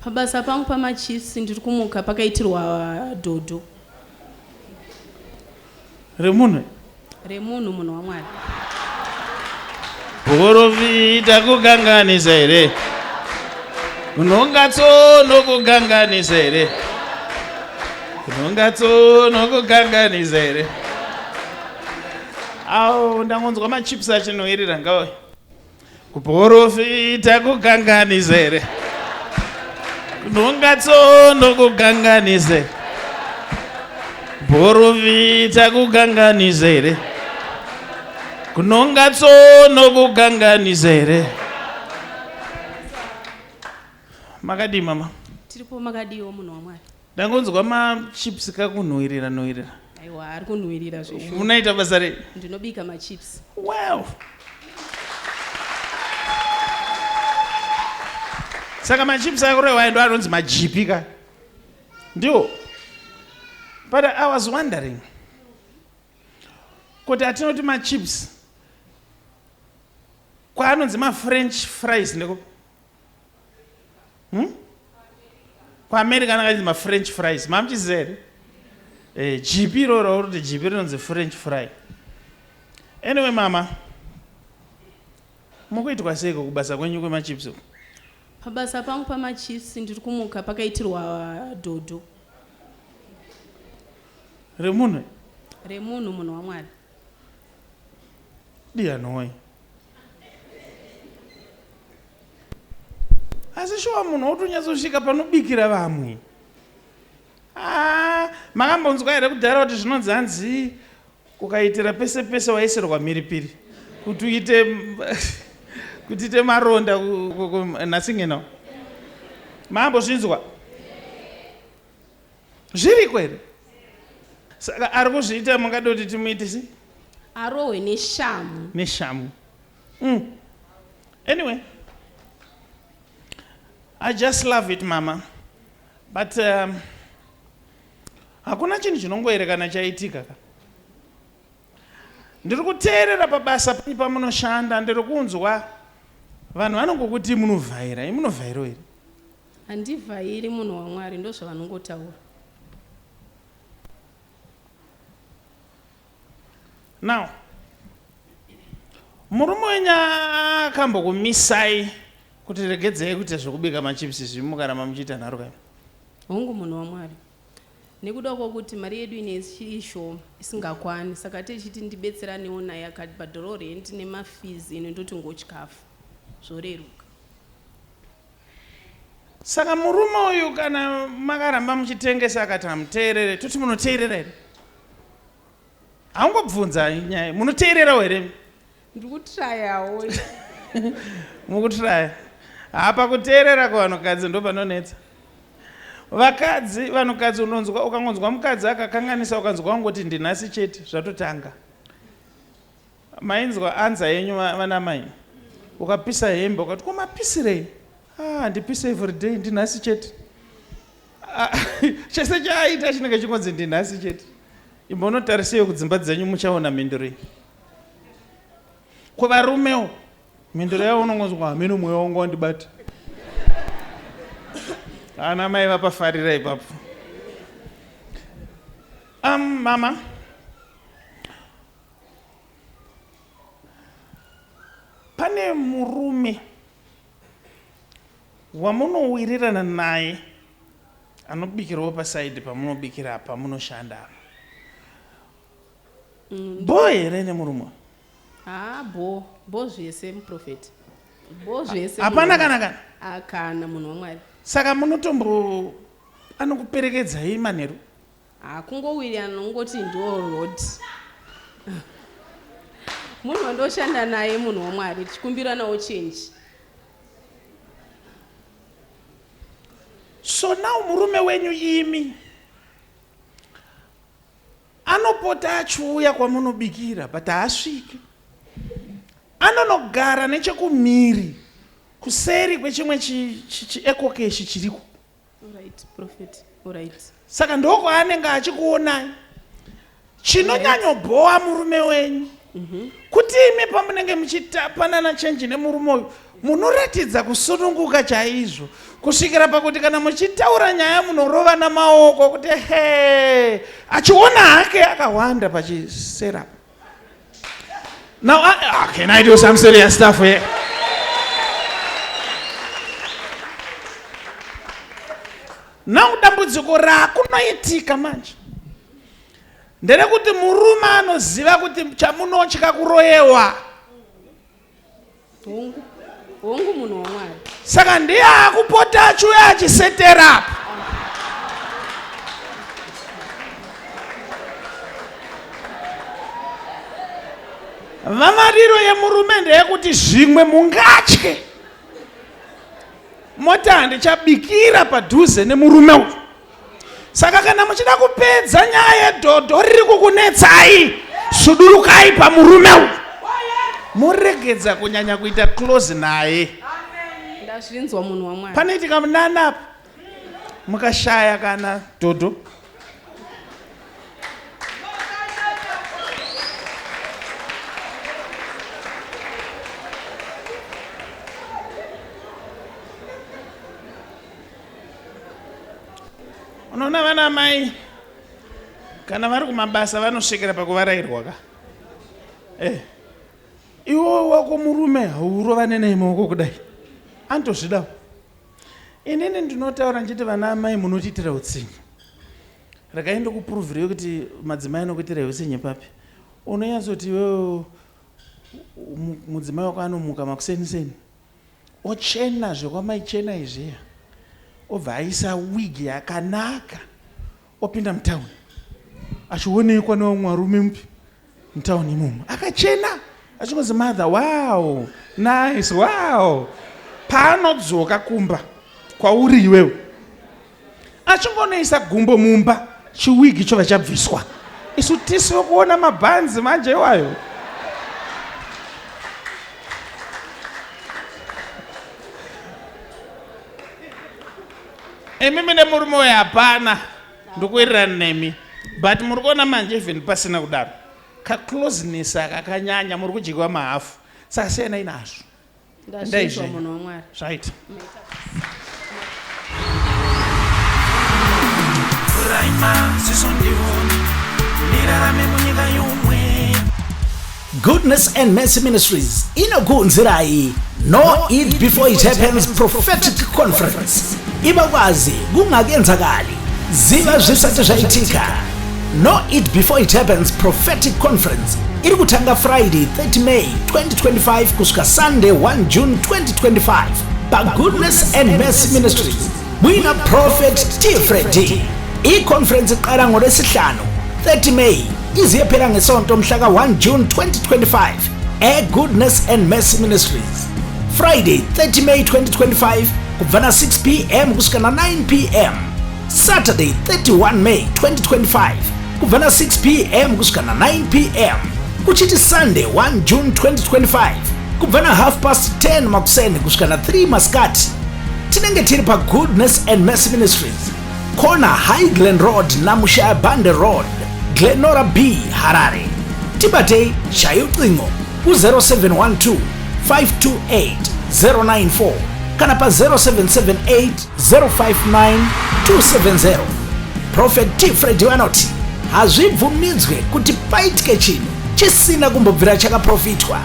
Pabasa pangu pamachiefs ndiri kumuka pakaitirwa dhodho. Remunhu Munhu waMwari. Provita kuganganisa here. Unongatsono kuganganisa here. Unongatsono kuganganisa here. Au ndangonzwa machips achinoirira ngawe. Kuprofita kuganganisa here. Unongatsono kuganganisa. Provita kuganganisa here. Kunongatsono kuganganisa here. Makadi mama. Tiripo makadiwo munhu waMwari. Ndangonzwa machips kakunhuhwirira nuhwirira. Aiwa, ari kunhuhwirira zvesho. Unaita basa rei? Ndinobika machips. Wow. Saka machips akurewa ndo anonzi majipi ka. Ndio. But I was wondering. Kuti atinoti machips. Kwa anonzi French fries ndiko. Kwa America anonzi French fries. Mamchizere. GP roro kuti GP rinonzi French fry. Anyway mama. Mukuitwa seko kubasa kwenyu kwemachips. Pabasa pangu pamachiefs ndiri kumuka pakaitirwa dhodho. Remunhu munhu waMwari. Dianoi. Asi Shuwa munhu otonyazosvika panobikira vamwe. Makambonzwa here kudhara kuti zvinonzi hanzi kukaitira pese pese waisirwa mhiripiri kuti uite maronda nasingena. Makambozvinzwa? Zviriko here? Saka ari kuzviita mungada kuti timuite sei? Arohwe neshamu. Neshamu. Anyway, I just love it mama. But hakuna chinhu chinongoerekana chaitika ka. Ndiri kuteerera pabasa pamunoshanda, ndiri kunzwa vanhu vanongokuti munovhaira. Imunovhairo here? Handivhairi munhu waMwari, ndozvavanongotaura. Now, murume wenyu akambokumisai kuti regedzei kuti zvekubika machips zvimukaramba muchiita nharo kai? Hongu munhu waMwari. Nekuda kwokuti mari yedu inechiri shoma isingakwani, saka tichiti ndibetseranewo naye akabhadharawo rent nemafizi ino ndoti ngochikafu zvoreruka. Saka murume uyu kana makaramba muchitengesa akati hamuteerere, toti munoteerera here? Haungobvunza nyaya, munoteererawo here? Ndiri kutrayawo. Mukutraya. Hapa kuteerera kuvanhukadzi ndo panonetsa. Vakadzi, vanhukadzi unonzwa, ukangonzwa mukadzi akakanganisa ukanzwa wangoti ndinhasi chete, zvatotanga. Mainzwa anza yenyu vana mai. Ukapisa hembe ukati kumapisirei? Ndipisa every day ndinhasi chete. Chese chaaita chinenge chingonzi ndinhasi chete. Imbonotarisei kudzimba dzenyu muchaona mhinduro. Kuvarumewo mhinduro yavo unongonzwa hameno mweya wangu wandibata. Ana mai vapafarira ipapo. Mama. Pane murume wamunowirirana naye anobikirawo pasaidi pamunobikira pamunoshanda. Boy here nemurume? Bo zvese muProfeti. Bo zvese. Hapana kana? Akana munhu waMwari. Saka munotombo anokuperekedzai manheru? Kungowiri anongoti ndiwo road. Munhu wandoshanda naye munhu waMwari tichikumbira nawo change. So now murume wenyu imi anopota achiuya kwamunobikira but haasviki. Anonogara nechekumhiri kuseri kwechimwe chiekokeshi chiriko. Alright, Prophet. Alright. Saka ndoko anenge achikuonai. Chinonyanyobhoa murume wenyu kuti imi pamunenge muchitapanana chenji nemurume uyu munoratidza kusununguka chaizvo kusvikira pakuti kana muchitaura nyaya munorova namaoko kuti he achiona hake akawanda pachiserapo. Now, can I do some serious stuff here? Now, dambudziko rakunoitika manje nderekuti murume anoziva kuti chamunotya kuroyewa. Hongu munhu waMwari. Saka ndiye akupota achiuya achisetera. Vamariro yemurume ndeyekuti zvimwe mungatye. Mota handichabikira padhuze nemurume uyu. Saka kana muchida kupedza nyaya yedhodho riri kukunetsai, sudurukai pamurume uyu. Muregedza kunyanya kuita close naye. Ndazvinzwa munhu waMwari. Panoitika munanapo mukashaya kana dhodho. Unoona vana mai kana vari kumabasa vanosvikira pakuvarairwa ka. Iwo wako murume haurovane naye maoko kudai. Antozvidawo. Inini ndinotaura nchiti vana mai munotiitira utsinye. Rakaenda kupuruvhiriyo kuti madzimai anokuitira utsinye papi. Unoyanzoti wewe mudzimai wako anomuka makuseni. Ochena zvekwamai chena izviya. Obva aisa wigi yakanaka. Opinda mutauni. Achionekwa nevamwe varume mupi mutauni imomo. Akachena. Achingozi mother, wow, nice, wow. Paanodzoka kumba kwauri iwewe. Achingonoisa gumbo mumba, chiwigi chova chabviswa. Isu tisiwe kuona mabhanzi manje iwayo. Mimi nemurume uyu hapana ndokuwirirana nemi, but muri kuona manje even pasina kudaro. Ka-closeness akakanyanya muri kudyiwa mahafu. Saka siyena inazvo. Ndazvinzwa munhu waMwari. Right. Goodness and Mercy Ministries inokunzirai No Eat Before It Happens Prophetic Conference. Ibakwazi kungakenzakali ziva zvisati zvaitika. No Eat Before It Happens Prophetic Conference iri kutanga Friday 30 May 2025 kusvika Sunday 1 June 2025 pa Goodness and Mercy Ministries muina Prophet T Freddy. I-conference iqala ngoLwesihlanu 30 May iziyephela ngesonto mhlaka 1 June 2025 Goodness and Mercy Ministries. Friday 30 May 2025 kuvana 6 p.m. kusvika 9 p.m. Saturday 31 May 2025 kuvana 6 p.m. kusvika 9 p.m. kuchiti Sunday 1 June 2025 kuvana 10:30 makuseni kusvika 3 masikati. Tinenge tiri pa Goodness and Mercy Ministries, corner Highland Road naMushaya Bande Road, Glenora B, Harare. Tibate shayo ucingo ku-0712 528 094 kana pa 0778 059 270. Prophet T Freddy wanoti hazvibvumidzwe kuti paitike chinhu chisina kumbobvira chakaprofitwa.